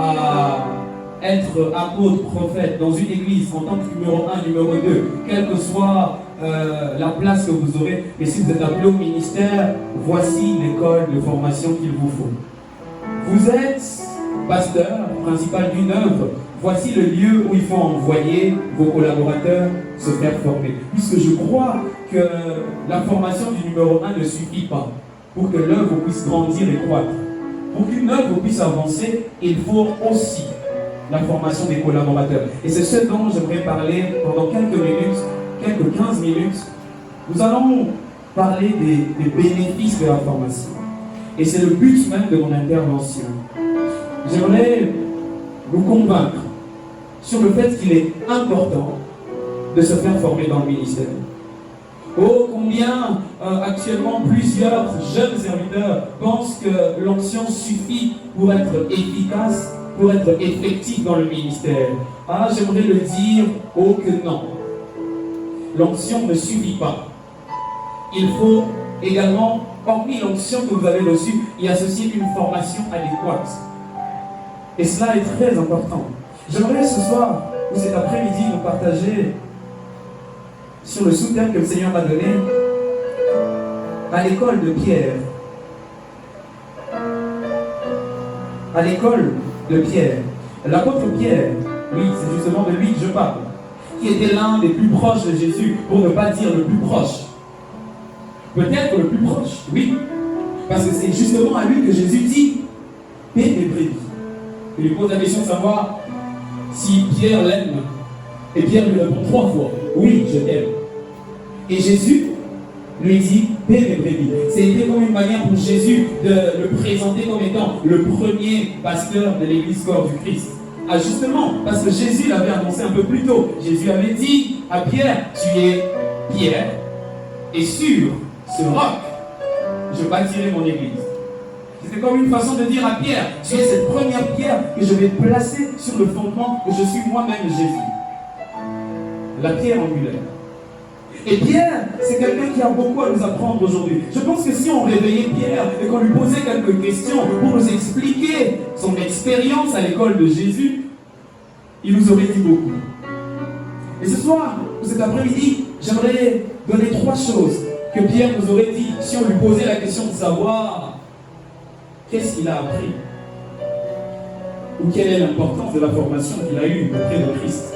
à être apôtre, prophète dans une église en tant que numéro 1, numéro 2, quelle que soit la place que vous aurez, mais si vous êtes appelé au ministère, voici l'école de formation qu'il vous faut. Vous êtes pasteur principal d'une œuvre, voici le lieu où il faut envoyer vos collaborateurs se faire former. Puisque je crois que la formation du numéro 1 ne suffit pas pour que l'œuvre puisse grandir et croître. Pour qu'une œuvre puisse avancer, il faut aussi la formation des collaborateurs. Et c'est ce dont j'aimerais parler pendant quelques minutes, quelques 15 minutes. Nous allons parler des bénéfices de la formation. Et c'est le but même de mon intervention. J'aimerais vous convaincre sur le fait qu'il est important de se faire former dans le ministère. Oh, combien actuellement plusieurs jeunes serviteurs pensent que l'onction suffit pour être efficace, pour être effectif dans le ministère. Ah, j'aimerais le dire, oh que non. L'onction ne suffit pas. Il faut également, hormis l'onction que vous avez reçue, y associer une formation adéquate. Et cela est très important. J'aimerais ce soir ou cet après-midi nous partager sur le sous-thème que le Seigneur m'a donné à l'école de Pierre. À l'école de Pierre. L'apôtre Pierre, oui, c'est justement de lui que je parle, qui était l'un des plus proches de Jésus, pour ne pas dire le plus proche. Peut-être le plus proche, oui. Parce que c'est justement à lui que Jésus dit « paix mes brebis ». Il lui pose la question de savoir si Pierre l'aime. Et Pierre lui répond 3 fois « oui, je t'aime ». Et Jésus lui dit « paix mes brebis ». C'était comme une manière pour Jésus de le présenter comme étant le premier pasteur de l'église corps du Christ. Ah justement, parce que Jésus l'avait annoncé un peu plus tôt. Jésus avait dit à Pierre « tu es Pierre, et sur ce roc, je bâtirai mon église ». C'était comme une façon de dire à Pierre, tu es cette première pierre que je vais placer sur le fondement que je suis moi-même Jésus. La pierre angulaire. Et Pierre, c'est quelqu'un qui a beaucoup à nous apprendre aujourd'hui. Je pense que si on réveillait Pierre et qu'on lui posait quelques questions pour nous expliquer son expérience à l'école de Jésus, il nous aurait dit beaucoup. Et ce soir, ou cet après-midi, j'aimerais donner 3 choses que Pierre nous aurait dit si on lui posait la question de savoir qu'est-ce qu'il a appris ou quelle est l'importance de la formation qu'il a eue auprès de Christ.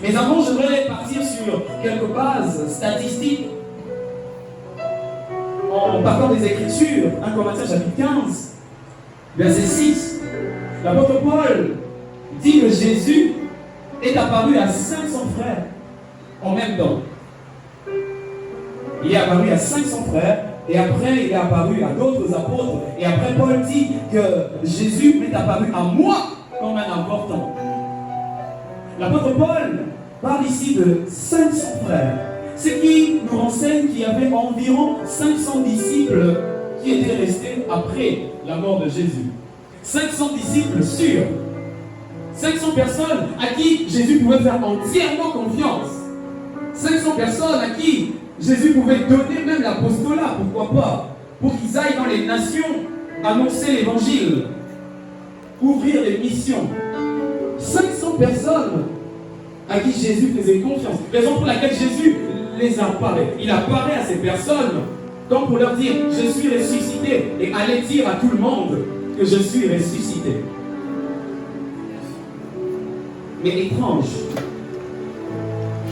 Mais avant, j'aimerais partir sur quelques bases statistiques en partant des Écritures. 1 Corinthiens chapitre 15, verset 6. L'apôtre Paul dit que Jésus est apparu à 500 frères en même temps. Il est apparu à 500 frères et après il est apparu à d'autres apôtres. Et après Paul dit que Jésus m'est apparu à moi comme un important. L'apôtre Paul parle ici de 500 frères, ce qui nous renseigne qu'il y avait environ 500 disciples qui étaient restés après la mort de Jésus. 500 disciples sûrs, 500 personnes à qui Jésus pouvait faire entièrement confiance, 500 personnes à qui Jésus pouvait donner même l'apostolat, pourquoi pas, pour qu'ils aillent dans les nations annoncer l'évangile, ouvrir les missions. 500 personnes à qui Jésus faisait confiance. Raison pour laquelle Jésus les apparaît. Il apparaît à ces personnes comme pour leur dire « Je suis ressuscité » et allez dire à tout le monde que je suis ressuscité. Mais étrange,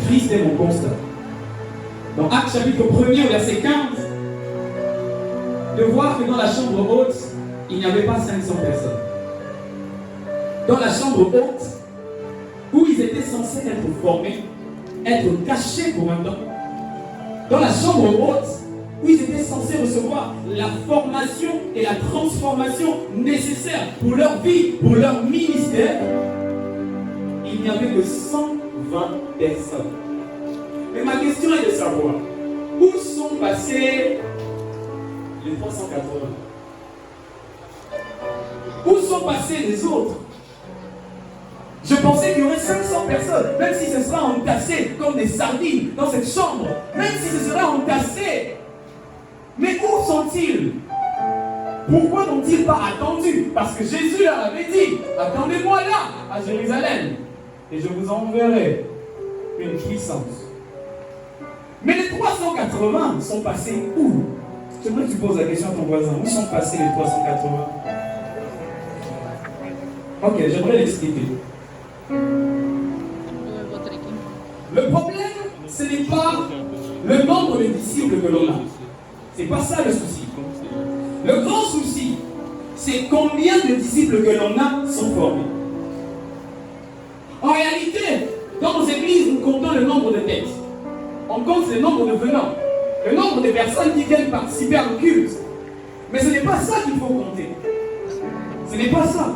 triste est mon constat. Dans Actes chapitre 1er au verset 15, de voir que dans la chambre haute, il n'y avait pas 500 personnes. Dans la chambre haute, où ils étaient censés être formés, être cachés pour un temps, dans la chambre haute, où ils étaient censés recevoir la formation et la transformation nécessaires pour leur vie, pour leur ministère, il n'y avait que 120 personnes. Mais ma question est de savoir, où sont passés les 380? Où sont passés les autres? Je pensais qu'il y aurait 500 personnes, même si ce sera entassé comme des sardines dans cette chambre, même si ce sera entassé. Mais où sont-ils? Pourquoi n'ont-ils pas attendu? Parce que Jésus leur avait dit, attendez-moi là, à Jérusalem, et je vous enverrai une puissance. Mais les 380 sont passés où? J'aimerais que tu poses la question à ton voisin. Où sont passés les 380? Ok, j'aimerais l'expliquer. Le problème, ce n'est pas le nombre de disciples que l'on a. C'est pas ça le souci. Le grand souci, c'est combien de disciples que l'on a sont formés. En réalité, dans nos églises, nous comptons le nombre de têtes. On compte le nombre de venants, le nombre de personnes qui viennent participer au culte. Mais ce n'est pas ça qu'il faut compter. Ce n'est pas ça.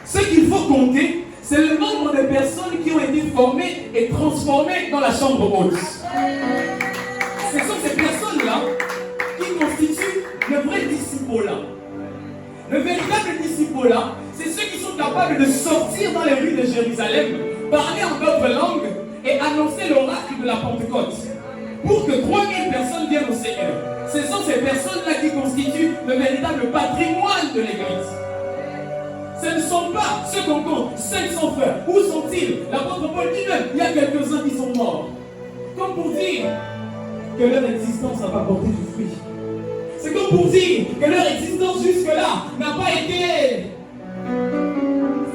Ce qu'il faut compter, c'est le nombre de personnes qui ont été formées et transformées dans la chambre haute. Ce sont ces personnes-là qui constituent le vrai disciple-là. Le véritable disciple-là, c'est ceux qui sont capables de sortir dans les rues de Jérusalem, parler en d'autres langues et annoncer l'oracle de la Pentecôte pour que 3000 personnes viennent au Seigneur. Ce sont ces personnes-là qui constituent le véritable patrimoine de l'Église. Ce ne sont pas ceux qu'on compte, 500 frères. Où sont-ils? L'apôtre Paul dit même, il y a quelques-uns qui sont morts. Comme pour dire que leur existence n'a pas porté du fruit. C'est comme pour dire que leur existence jusque-là n'a pas été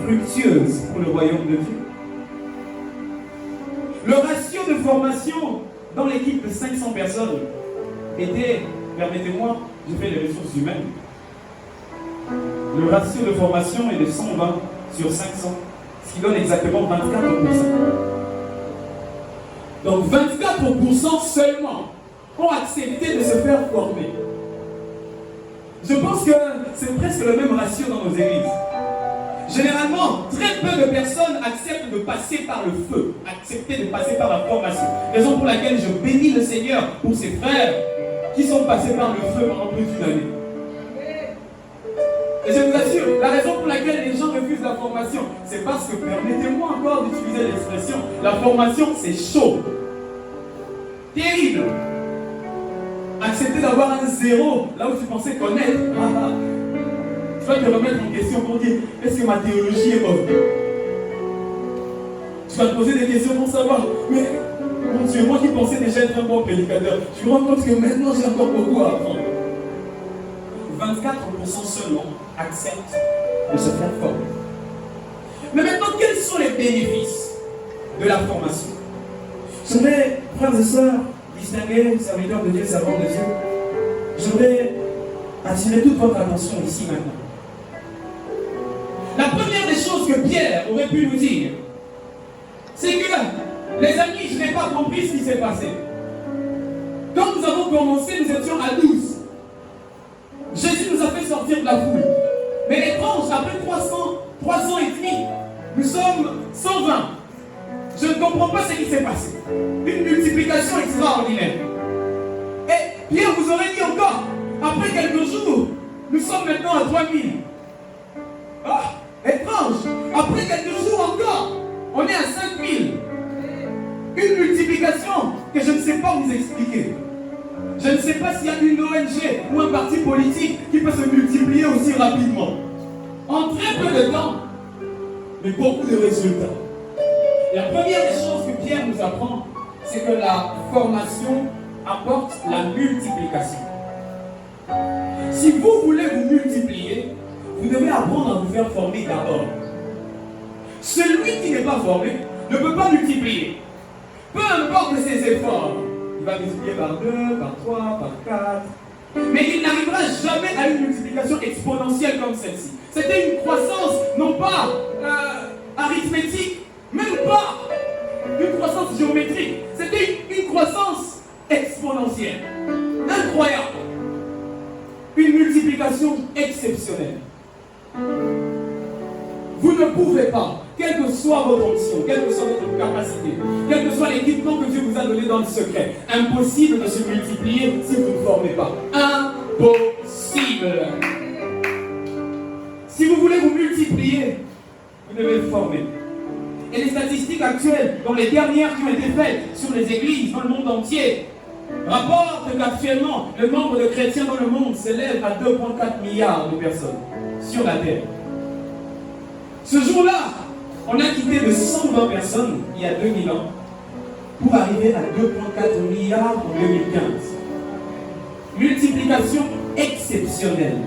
fructueuse pour le royaume de Dieu. Le ratio de formation dans l'équipe de 500 personnes était, permettez-moi, je fais les ressources humaines. Le ratio de formation est de 120 sur 500, ce qui donne exactement 24%. Donc 24% seulement ont accepté de se faire former. Je pense que c'est presque le même ratio dans nos églises. Généralement, très peu de personnes acceptent de passer par le feu, accepter de passer par la formation. Raison pour laquelle je bénis le Seigneur pour ses frères qui sont passés par le feu pendant plus d'une année. Et je vous assure, la raison pour laquelle les gens refusent la formation, c'est parce que, permettez-moi encore d'utiliser l'expression, la formation c'est chaud. Terrible. Accepter d'avoir un zéro là où tu pensais connaître. Tu vas te remettre en question pour dire, est-ce que ma théologie est bonne? Tu vas te poser des questions pour savoir, mais mon Dieu, moi qui pensais déjà être un bon prédicateur, je me rends compte que maintenant j'ai encore beaucoup à apprendre. 24% seulement acceptent de se faire former. Mais maintenant, quels sont les bénéfices de la formation? Je voudrais, frères et sœurs, distingués, serviteurs de Dieu, servants de Dieu, je voudrais attirer toute votre attention ici maintenant. La première des choses que Pierre aurait pu nous dire, c'est que, les amis, je n'ai pas compris ce qui s'est passé. Quand nous avons commencé, nous étions à 12. Jésus nous a fait sortir de la foule. Mais étrange, après 3 ans et demi, nous sommes 120. Je ne comprends pas ce qui s'est passé. Une multiplication extraordinaire. Et Pierre vous aurait dit encore, après quelques jours, nous sommes maintenant à 3000. Ah, étrange. Après quelques jours encore, on est à 5000. Une multiplication que je ne sais pas vous expliquer. Je ne sais pas s'il y a une ONG ou un parti politique qui peut se multiplier aussi rapidement. En très peu de temps, mais beaucoup de résultats. La première des choses que Pierre nous apprend, c'est que la formation apporte la multiplication. Si vous voulez vous multiplier, vous devez apprendre à vous faire former d'abord. Celui qui n'est pas formé ne peut pas multiplier. Peu importe ses efforts, il va multiplier par 2, par 3, par 4. Mais il n'arrivera jamais à une multiplication exponentielle comme celle-ci. C'était une croissance, non pas arithmétique, même pas une croissance géométrique. C'était une croissance exponentielle. Incroyable. Une multiplication exceptionnelle. Vous ne pouvez pas, quelle que soit votre onction, quelle que soit votre capacité, quel que soit l'équipement que Dieu vous a donné dans le secret, impossible de se multiplier si vous ne formez pas. Impossible. Si vous voulez vous multiplier, vous devez vous former. Et les statistiques actuelles, dont les dernières qui ont été faites sur les églises dans le monde entier, rapporte qu'actuellement, le nombre de chrétiens dans le monde s'élève à 2,4 milliards de personnes sur la terre. Ce jour-là, on a quitté de 120 personnes il y a 2000 ans pour arriver à 2,4 milliards en 2015. Multiplication exceptionnelle.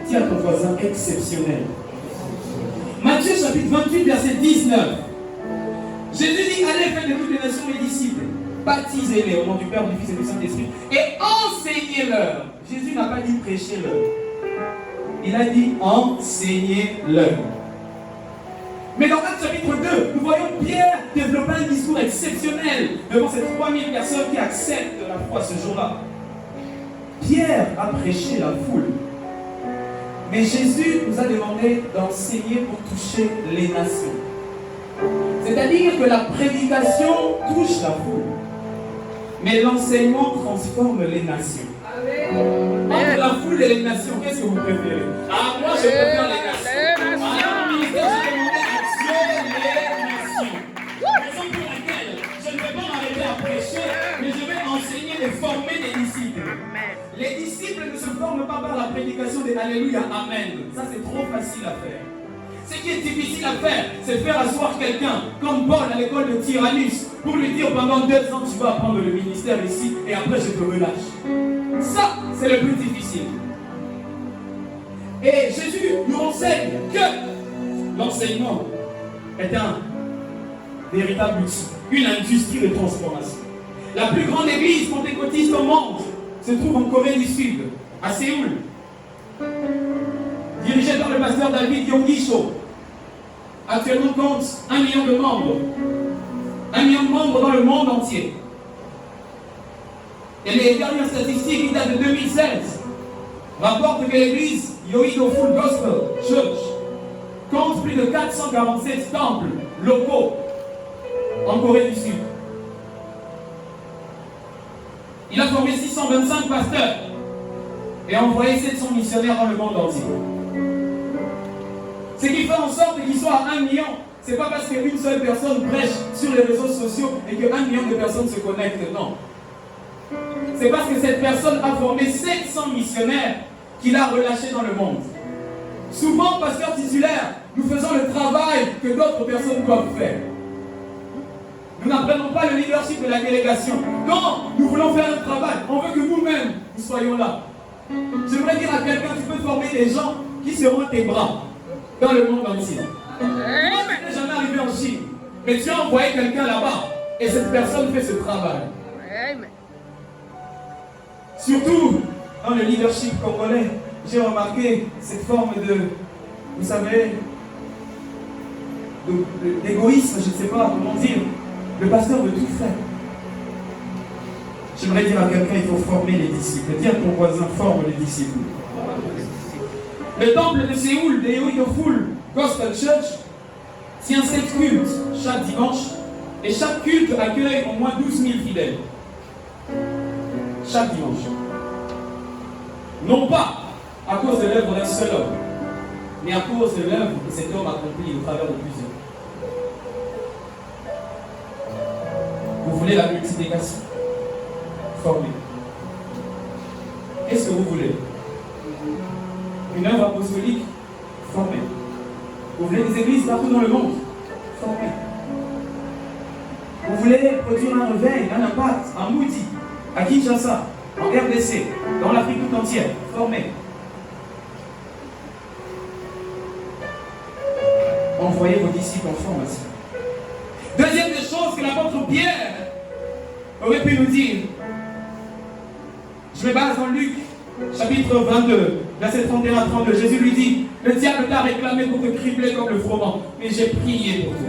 Dis à ton voisin exceptionnelle. Matthieu chapitre 28, verset 19. Jésus dit, allez faire de toutes les nations mes disciples. Baptisez-les au nom du Père, du Fils et du Saint-Esprit et enseignez-leur. Jésus n'a pas dit prêchez-leur. Il a dit enseignez-leur. Mais dans Actes chapitre 2, nous voyons Pierre développer un discours exceptionnel devant ces 3000 personnes qui acceptent la foi ce jour-là. Pierre a prêché la foule. Mais Jésus nous a demandé d'enseigner pour toucher les nations. C'est-à-dire que la prédication touche la foule. Mais l'enseignement transforme les nations. Entre la foule et les nations, qu'est-ce que vous préférez? Ah, moi je préfère les nations. Ah, mon ministère, j'ai demandé à Dieu les nations. Raison pour laquelle je ne vais pas m'arrêter à prêcher, mais je vais enseigner et former des disciples. Les disciples ne se forment pas par la prédication des Alléluia, Amen. Ça c'est trop facile à faire. Ce qui est difficile à faire, c'est faire asseoir quelqu'un comme Paul à l'école de Tyrannus pour lui dire pendant 2 ans tu vas apprendre le ministère ici et après je te relâche. Ça, c'est le plus difficile. Et Jésus nous enseigne que l'enseignement est un véritable outil, une industrie de transformation. La plus grande église pentecôtiste au monde se trouve en Corée du Sud, à Séoul, dirigée par le pasteur David Yonggi-cho. Actuellement compte 1 million de membres. 1 million de membres dans le monde entier. Et les dernières statistiques qui datent de 2016 rapportent que l'église Yoido Full Gospel Church compte plus de 447 temples locaux en Corée du Sud. Il a formé 625 pasteurs et envoyé 700 missionnaires dans le monde entier. Ce qui fait en sorte qu'il soit à 1 million, ce n'est pas parce qu'une seule personne prêche sur les réseaux sociaux et que 1 million de personnes se connectent, non. C'est parce que cette personne a formé 700 missionnaires qu'il a relâchés dans le monde. Souvent, pasteur titulaire, nous faisons le travail que d'autres personnes doivent faire. Nous n'apprenons pas le leadership de la délégation. Non, nous voulons faire un travail. On veut que nous-mêmes, nous soyons là. J'aimerais dire à quelqu'un, tu peux former des gens qui seront tes bras dans le monde entier. Moi, je n'ai jamais arrivé en Chine. Mais tu as envoyé quelqu'un là-bas et cette personne fait ce travail. Surtout dans le leadership congolais, j'ai remarqué cette forme de, vous savez, d'égoïsme, je ne sais pas comment dire. Le pasteur veut tout faire. J'aimerais dire à quelqu'un, il faut former les disciples. Dis à ton voisin, forme les disciples. Le temple de Séoul, de Yoido Full Gospel Church, tient 7 cultes chaque dimanche. Et chaque culte accueille au moins 12 000 fidèles. Chaque dimanche. Non pas à cause de l'œuvre d'un seul homme, mais à cause de l'œuvre que cet homme accomplit au travers de plusieurs. Vous voulez la multiplication? Formez. Qu'est-ce que vous voulez? Une œuvre apostolique? Formez. Vous voulez des églises partout dans le monde? Formez. Vous voulez produire un réveil, un impact, à Moudi, à Kinshasa, en RDC, dans l'Afrique tout entière? Formez. Envoyez vos disciples en formation. Deuxième des choses que l'apôtre Pierre aurait pu nous dire. Je me base dans Luc, chapitre 22, verset 31 à 32. Jésus lui dit, le diable t'a réclamé pour te cribler comme le froment, mais j'ai prié pour toi.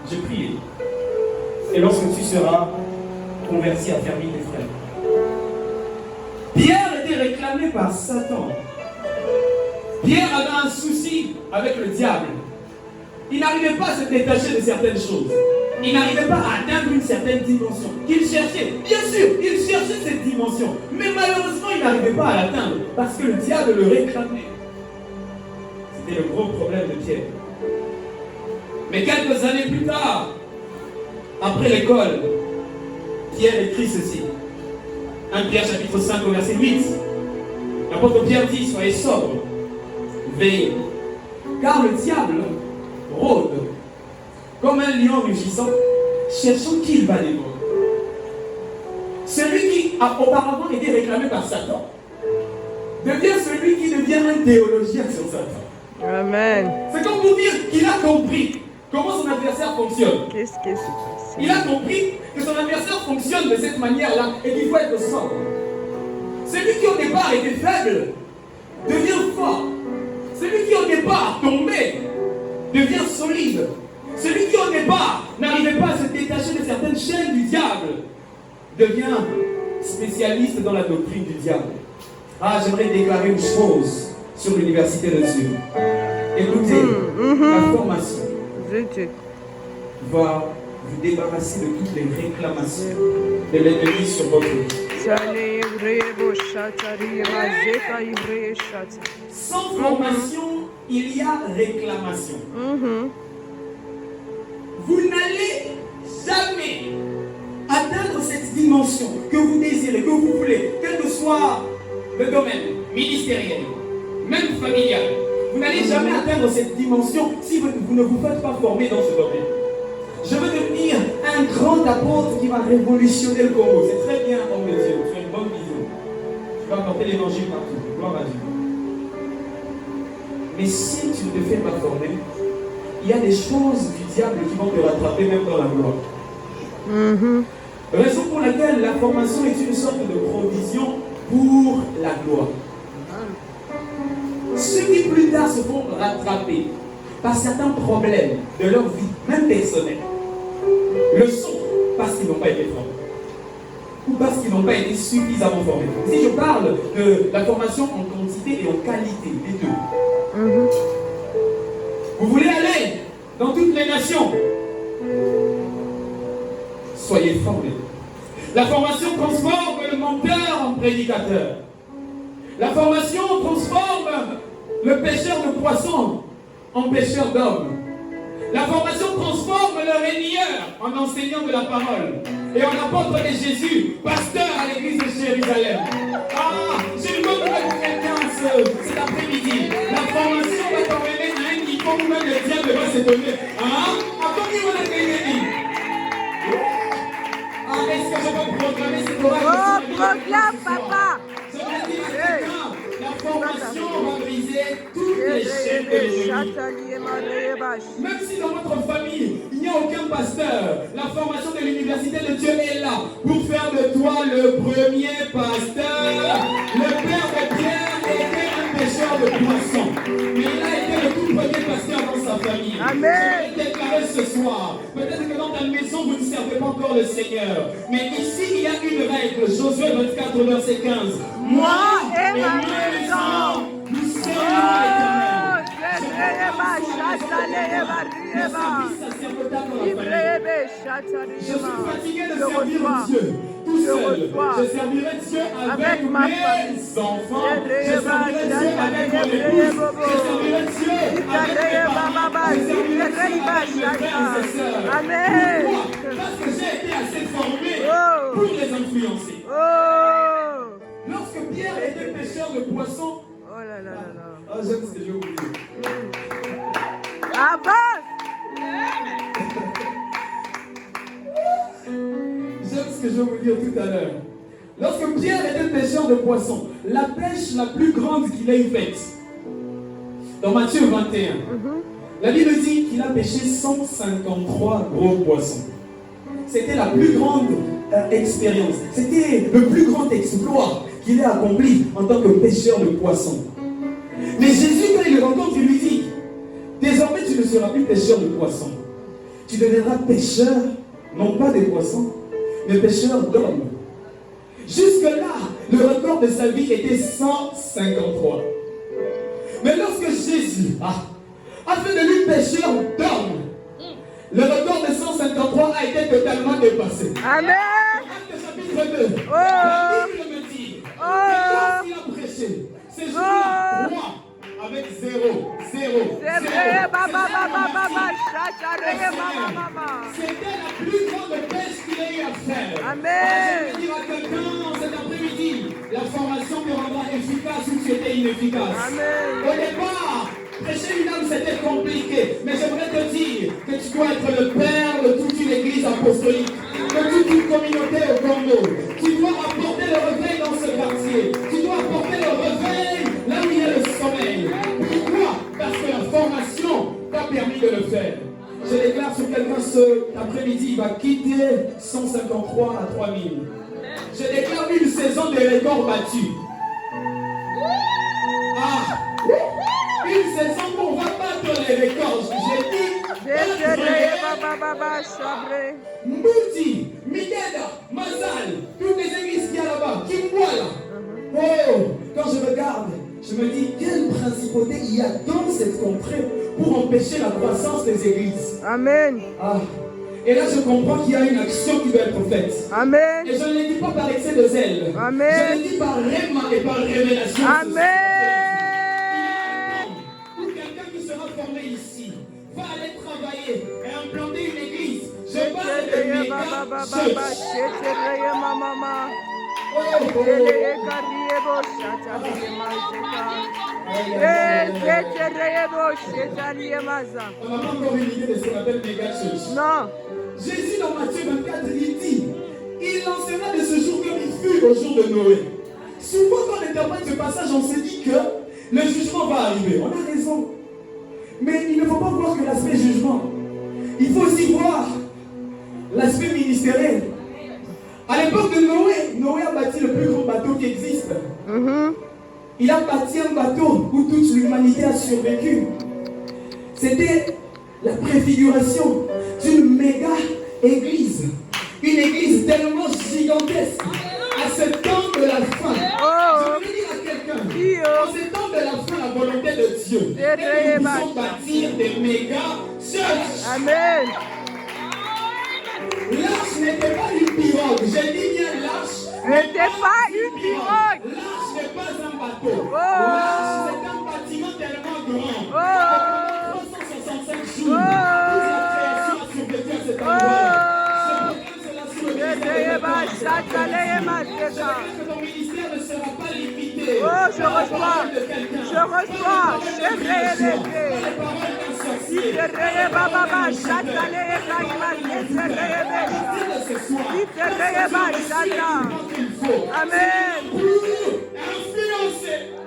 J'ai prié. Et lorsque tu seras converti, affermi tes frères. Pierre était réclamé par Satan. Pierre avait un souci avec le diable. Il n'arrivait pas à se détacher de certaines choses. Il n'arrivait pas à atteindre une certaine dimension qu'il cherchait. Bien sûr, il cherchait cette dimension. Mais malheureusement, il n'arrivait pas à l'atteindre parce que le diable le réclamait. C'était le gros problème de Pierre. Mais quelques années plus tard, après l'école, Pierre écrit ceci. 1 Pierre chapitre 5 au verset 8. L'apôtre Pierre dit, soyez sobres, veillez, car le diable rôde comme un lion rugissant, cherchant qui il va dévorer. Celui qui a auparavant été réclamé par Satan devient celui qui devient un théologien sur Satan. Amen. C'est comme pour dire qu'il a compris comment son adversaire fonctionne. Qu'est-ce que c'est? Il a compris que son adversaire fonctionne de cette manière-là et qu'il faut être sobre. Celui qui au départ était faible devient fort. Celui qui au départ tombait devient solide. Celui qui au départ n'arrivait pas à se détacher de certaines chaînes du diable devient spécialiste dans la doctrine du diable. Ah, j'aimerais déclarer une chose sur l'université de Dieu. Écoutez, la formation va vous débarrasser de toutes les réclamations de l'ennemi sur votre vie. Sans formation, il y a réclamation. Vous n'allez jamais atteindre cette dimension que vous désirez, que vous voulez, quel que soit le domaine ministériel, même familial. Vous n'allez jamais atteindre cette dimension si vous ne vous faites pas former dans ce domaine. Je veux devenir un grand apôtre qui va révolutionner le Congo. C'est très bien, homme de Dieu. Tu as une bonne vision. Tu vas apporter l'évangile partout. Gloire à Dieu. Mais si tu ne te fais pas former, il y a des choses du diable qui vont te rattraper même dans la gloire. Raison pour laquelle la formation est une sorte de provision pour la gloire. Ceux qui plus tard se font rattraper par certains problèmes de leur vie, même personnelle, le sont parce qu'ils n'ont pas été formés ou parce qu'ils n'ont pas été suffisamment formés. Si je parle de la formation en quantité et en qualité, les deux. Vous voulez aller dans toutes les nations, soyez formés. La formation transforme le menteur en prédicateur. La formation transforme le pêcheur de poissons en pêcheur d'hommes. La formation transforme le régneur en enseignant de la parole et en apôtre de Jésus, pasteur à l'église de Jérusalem. Ah, j'ai une bonne nouvelle pour quelqu'un cet après-midi. La formation va t'emmener à un niveau où même le diable va s'étonner. Ah, est-ce que je peux proclamer cette oreille? Oh, proclame, papa! Je vais dire à quelqu'un, la formation va briser toutes les chaînes de l'ennemi. Même si dans votre famille, il n'y a aucun pasteur, la formation de l'université de Dieu est là pour faire de toi le premier pasteur. Le père de Pierre était un pêcheur de poissons, mais il a été le tout premier pasteur dans sa famille. Amen. Je vais déclarer ce soir, peut-être que dans ta maison, vous ne servez pas encore le Seigneur, mais ici, il y a une règle, Josué 24, verset 15. Moi et ma maison, nous serons l'éternel. Je suis fatigué de servir Dieu tout seul. Je servirai Dieu avec mes enfants. Je servirai Dieu avec mon épouse. Je servirai Dieu avec mes frères et sœurs. Amen. Pourquoi? Parce que j'ai été assez formé pour les influencer. Lorsque Pierre était pêcheur de poissons, ah, j'aime ce que j'ai oublié. Avance! J'aime ce que je vais vous dire tout à l'heure. Lorsque Pierre était pêcheur de poissons, la pêche la plus grande qu'il ait faite, dans Matthieu 21, la Bible dit qu'il a pêché 153 gros poissons. C'était la plus grande expérience. C'était le plus grand exploit qu'il ait accompli en tant que pêcheur de poissons. Mais Jésus, quand il le rencontre, il lui dit, désormais tu ne seras plus pêcheur de poissons. Tu deviendras pêcheur, non pas des poissons, mais pêcheur d'hommes. Jusque-là, le record de sa vie était 153. Mais lorsque Jésus a fait de lui pêcheur d'hommes, le record de 153 a été totalement dépassé. Amen. Acte chapitre 2. La Bible me dit que lorsqu'il a prêché, c'est jour-là, 3 avec 0. C'était la plus grande pêche qu'il ait à faire. Amen. Je vais dire à quelqu'un cet après-midi, la formation te rendra efficace où tu étais inefficace. Amen. Au départ, prêcher une âme c'était compliqué, mais j'aimerais te dire que tu dois être le père de toute une église apostolique, de toute une communauté au Congo. Tu dois apporter le réveil dans ce quartier. Tu dois apporter le réveil là où il y a le sommeil. Pourquoi? Parce que la formation t'a permis de le faire. Je déclare sur quelqu'un cet après-midi, il va quitter 153 à 3000. Je déclare une saison de records battus. Ah! Une saison où on va battre les records. J'ai dit. Mbouti, Mideda, Mazal, toutes les églises qu'il y a là-bas, Kimwala. Oh, quand je regarde, je me dis quelle principauté il y a dans cette contrée pour empêcher la croissance des églises. Amen. Ah. Et là, je comprends qu'il y a une action qui doit être faite. Amen. Et je ne le dis pas par excès de zèle. Amen. Je le dis par réma et par révélation. Amen. Pour quelqu'un qui sera formé ici, va aller travailler et implanter une église. Je parle de méga on n'a pas encore une idée de ce qu'on appelle méga church. Non. Jésus dans Matthieu 24, il dit, il lancera de ce jour comme il fut au jour de Noé. Souvent quand on interprète ce passage, on se dit que le jugement va arriver. On a raison. Mais il ne faut pas voir que l'aspect jugement. Il faut aussi voir l'aspect ministériel. À l'époque de Noé, Noé a bâti le plus grand bateau qui existe. Il a bâti un bateau où toute l'humanité a survécu. C'était la préfiguration d'une méga église. Une église tellement gigantesque. À ce temps de la fin. Je veux dire à quelqu'un, en ce temps de la fin, la volonté de Dieu est que nous puissions bâtir des méga churches. Amen. L'arche n'était pas une pirogue. J'ai dit bien l'arche. N'était pas une pirogue. L'arche n'est pas un bateau. L'arche c'est un bâtiment tellement grand. 365 jours. Toute la création a survécu à cet endroit. Que ton ministère ne sera pas limité. Oh, je reçois. Je reçois. Amen.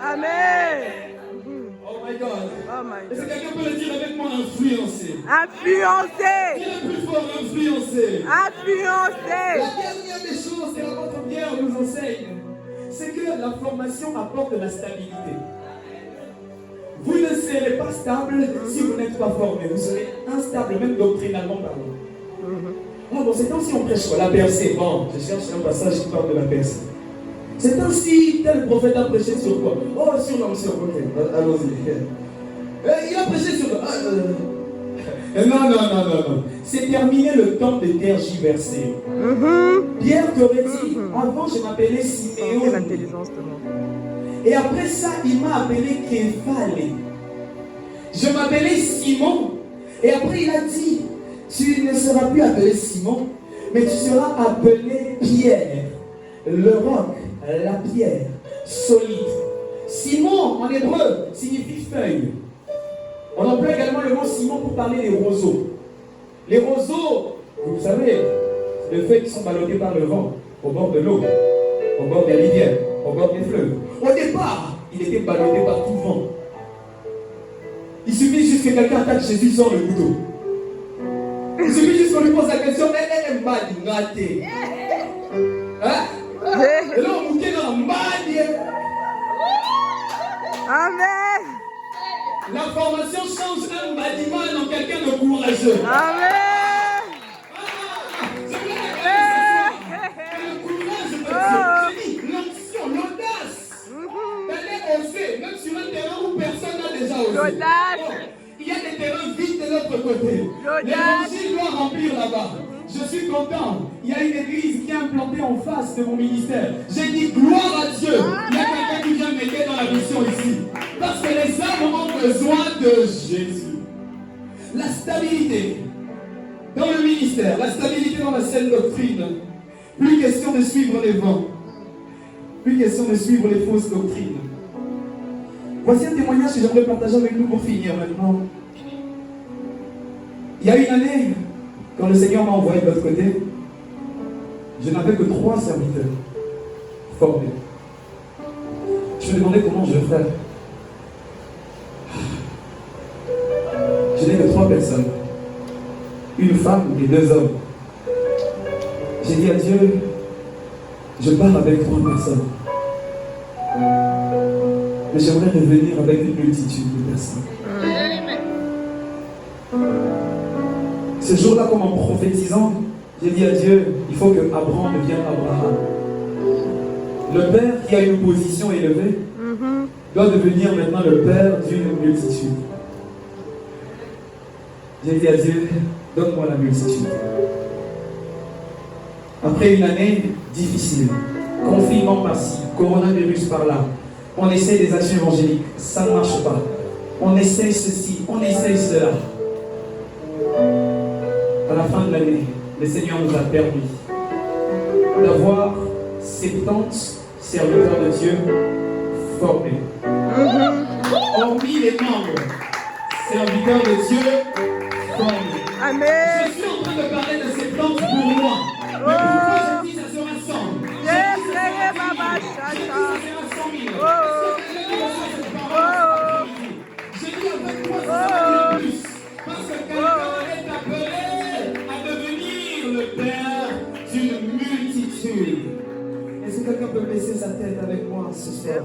Amen. Oh my God. Oh my Est-ce que God. quelqu'un peut le dire avec moi, influencer? Influencer. Qui est le plus fort, influencer? Influencer. La dernière des choses que l'apôtre Pierre nous enseigne, c'est que la formation apporte de la stabilité. Vous ne serez pas stable si vous n'êtes pas formé. Vous serez instable, même doctrinalement parlant. Oh, bon, c'est ainsi on prêche quoi? La percée. Bon, je cherche un passage qui parle de la percée. C'est ainsi tel prophète a prêché sur quoi? Oh, sur l'onction. Ok, allons-y. Il a prêché sur. Non. C'est terminé le temps de tergiverser. Pierre t'aurait dit, avant je m'appelais Siméon. L'intelligence de moi. Et après ça, il m'a appelé Képhale. Je m'appelais Simon. Et après il a dit, tu ne seras plus appelé Simon, mais tu seras appelé Pierre. Le roc, la pierre, solide. Simon en hébreu signifie feuille. On emploie également le mot Simon pour parler des roseaux. Les roseaux, vous savez, c'est les feuilles qui sont ballottées par le vent, au bord de l'eau, au bord des rivières, au bord des fleuves. Au départ, il était ballotté par tout vent. Il suffit juste que quelqu'un attaque Jésus sans le couteau. Il suffit juste qu'on lui pose la question, elle est mal gâtée. Hein? Et là, on bouquet dans la malle. Amen. La formation change un bâtiment en quelqu'un de courageux. Amen. Le courage de Dieu, l'onction, l'audace d'aller oser, même sur un terrain où personne n'a déjà osé. L'audace. Il y a des terrains vides de l'autre côté. L'audace. L'évangile doit remplir là-bas. Je suis content. Il y a une église qui est implantée en face de mon ministère. J'ai dit gloire à Dieu. Il y a quelqu'un qui vient m'aider dans la mission ici. Parce que les âmes ont besoin de Jésus. La stabilité dans le ministère, la stabilité dans la saine doctrine. Plus question de suivre les vents. Plus question de suivre les fausses doctrines. Voici un témoignage que j'aimerais partager avec nous pour finir maintenant. Il y a une année, quand le Seigneur m'a envoyé de l'autre côté, je n'avais que 3 serviteurs formés. Je me demandais comment je ferais. Je n'ai que 3 personnes. Une femme et 2 hommes. J'ai dit à Dieu, je pars avec 3 personnes. Mais j'aimerais revenir avec une multitude de personnes. Ce jour-là, comme en prophétisant, j'ai dit à Dieu, il faut que Abraham devienne Abraham. Le père qui a une position élevée doit devenir maintenant le père d'une multitude. J'ai dit à Dieu, donne-moi la multitude. Après une année difficile, confinement par-ci, coronavirus par-là, on essaie des actions évangéliques, ça ne marche pas. On essaie ceci, on essaie cela. À la fin de l'année, le Seigneur nous a permis d'avoir 70 serviteurs de Dieu formés. Hormis les membres, serviteurs de Dieu formés. Amen. Je suis en train de parler de 70 pour moi. Mais pourquoi je dis ça se rassemble? Je dis avec moi ça va plus. Parce que quelqu'un est appelé à devenir le père d'une multitude. Est-ce que quelqu'un peut baisser sa tête avec moi ce soir?